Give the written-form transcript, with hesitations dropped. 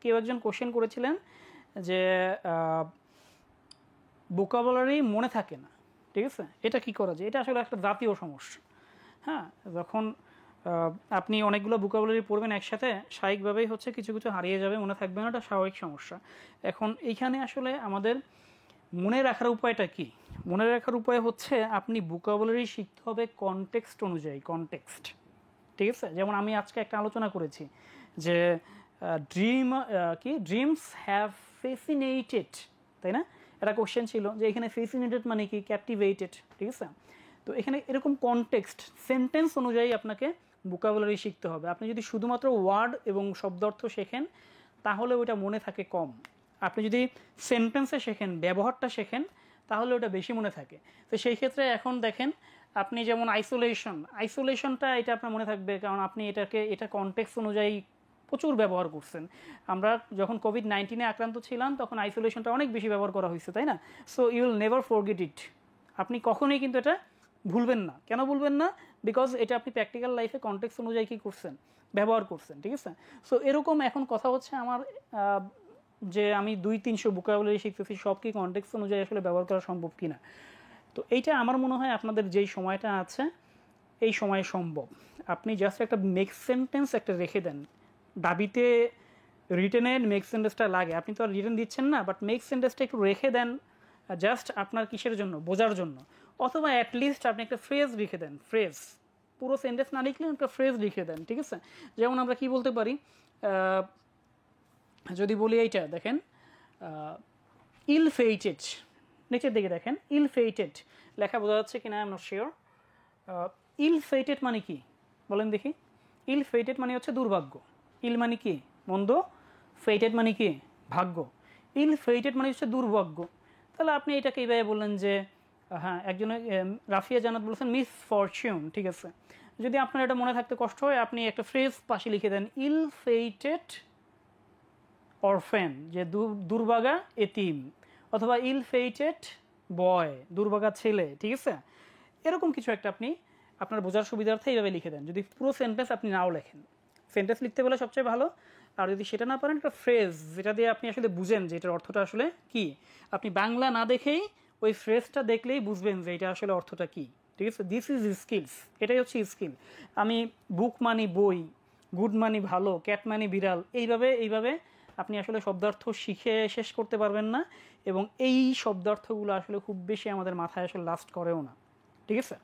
কেউ একজন কোশ্চেন করেছিলেন যে ভোকাবুলারি মনে থাকে না, ঠিক আছে, এটা কি করা যায়? এটা আসলে একটা জাতীয় সমস্যা। হ্যাঁ, যখন আপনি অনেকগুলো ভোকাবুলারি পড়বেন একসাথে, স্বাভাবিকভাবেই হচ্ছে কিছু কিছু হারিয়ে যাবে, মনে থাকবে না, এটা স্বাভাবিক সমস্যা। এখন এইখানে আসলে আমাদের মনে রাখার উপায়টা কি? মনে রাখার উপায় হচ্ছে আপনি ভোকাবুলারি শিখতে হবে কনটেক্সট অনুযায়ী, কনটেক্সট, ঠিক আছে। যেমন আমি আজকে একটা আলোচনা করেছি যে ড্রিমস হ্যাভ ফেসিনেটেড, তাই না? একটা কোশ্চেন ছিল যে এখানে ফেসিনেটেড মানে কি, ক্যাপটিভেটেড, ঠিক আছে। তো এখানে এরকম কনটেক্সট, সেন্টেন্স অনুযায়ী আপনাকে ভোকাবুলারি শিখতে হবে। আপনি যদি শুধুমাত্র ওয়ার্ড এবং শব্দার্থ শেখেন তাহলে ওইটা মনে থাকে কম। আপনি যদি সেন্টেন্সে শেখেন, ব্যবহারটা শেখেন, তাহলে ওটা বেশি মনে থাকে। তো সেই ক্ষেত্রে এখন দেখেন আপনি যেমন আইসোলেশনটা এটা আপনার মনে থাকবে, কারণ আপনি এটা কনটেক্সট অনুযায়ী প্রচুর ব্যবহার করছেন। আমরা যখন কোভিড-19 আক্রান্ত ছিলাম তখন আইসোলেশনটা অনেক বেশি ব্যবহার করা হয়েছে, তাই না? So you will never forget it. আপনি কখনোই কিন্তু এটা ভুলবেন না। কেন ভুলবেন না? বিকজ এটা আপনি প্র্যাকটিক্যাল লাইফে কনটেক্সট অনুযায়ী কী করছেন, ব্যবহার করছেন, ঠিক আছে। সো এরকম এখন কথা হচ্ছে আমার যে আমি 200-300 ভোকাবুলারি শিখতেছি, সব কি কনটেক্সট অনুযায়ী আসলে ব্যবহার করা সম্ভব কিনা। তো এইটা আমার মনে হয় আপনাদের যেই সময়টা আছে এই সময়ে সম্ভব। আপনি জাস্ট একটা মেক সেন্টেন্স একটা রেখে দেন। দাবিতে রিটেনের মেক সেন্টেন্সটা লাগে, আপনি তো আর রিটেন দিচ্ছেন না, বাট মেক সেন্টেন্সটা একটু রেখে দেন জাস্ট আপনার কিসের জন্য, বোঝার জন্য। অথবা অ্যাটলিস্ট আপনি একটা ফ্রেজ লিখে দেন, ফ্রেজ, পুরো সেন্টেন্স না লিখলে একটা ফ্রেজ লিখে দেন, ঠিক আছে। যেমন আমরা কি বলতে পারি, যদি বলি এইটা দেখেন, ইল ফেইটেড, নিচের দিকে দেখেন, ইল ফেইটেড লেখা বোঝা যাচ্ছে কিনা আই এম নট শিওর। ইল ফেইটেড মানে কি বলেন দেখি? ইল ফেইটেড মানে হচ্ছে দুর্ভাগ্য। ইল মানে কি, মন্দ, ফেইটেড মানে কি, ভাগ্য। ইল ফেইটেড মানে হচ্ছে দুর্ভাগ্য। তাহলে আপনি এটাকে এইভাবে বললেন যে হ্যাঁ, একজনের রাফিয়া জান্নাত বলেছেন মিস ফরচুন, ঠিক আছে। যদি আপনার এটা মনে থাকতে কষ্ট হয় আপনি একটা ফ্রেজ পাশে লিখে দেন, ইল ফেইটেড অরফেন, যে দুর্ভাগা এতিম, অথবা ইল ফেইটেড বয়, দুর্ভাগা ছেলে, ঠিক আছে। এরকম কিছু একটা আপনি আপনার বোঝার সুবিধার্থে এইভাবে লিখে দেন, যদি পুরো সেন্টেন্স আপনি নাও লেখেন। সেন্টেন্স লিখতে বলে সবচেয়ে ভালো। আর যদি সেটা না পারেন, একটা ফ্রেজ যেটা দিয়ে আপনি আসলে বুঝেন যে এটার অর্থটা আসলে কি। আপনি বাংলা না দেখেই ওই ফ্রেজটা দেখলেই বুঝবেন যে এটা আসলে অর্থটা কি, ঠিক আছে। দিস ইজ স্কিলস, এটাই হচ্ছে স্কিল। আমি বুক মানি বই, গুড মানি ভালো, ক্যাট মানি বিড়াল, এইভাবে আপনি আসলে শব্দার্থ শিখে শেষ করতে পারবেন না, এবং এই শব্দার্থগুলো আসলে খুব বেশি আমাদের মাথায় আসলে লাস্ট করেও না, ঠিক আছে।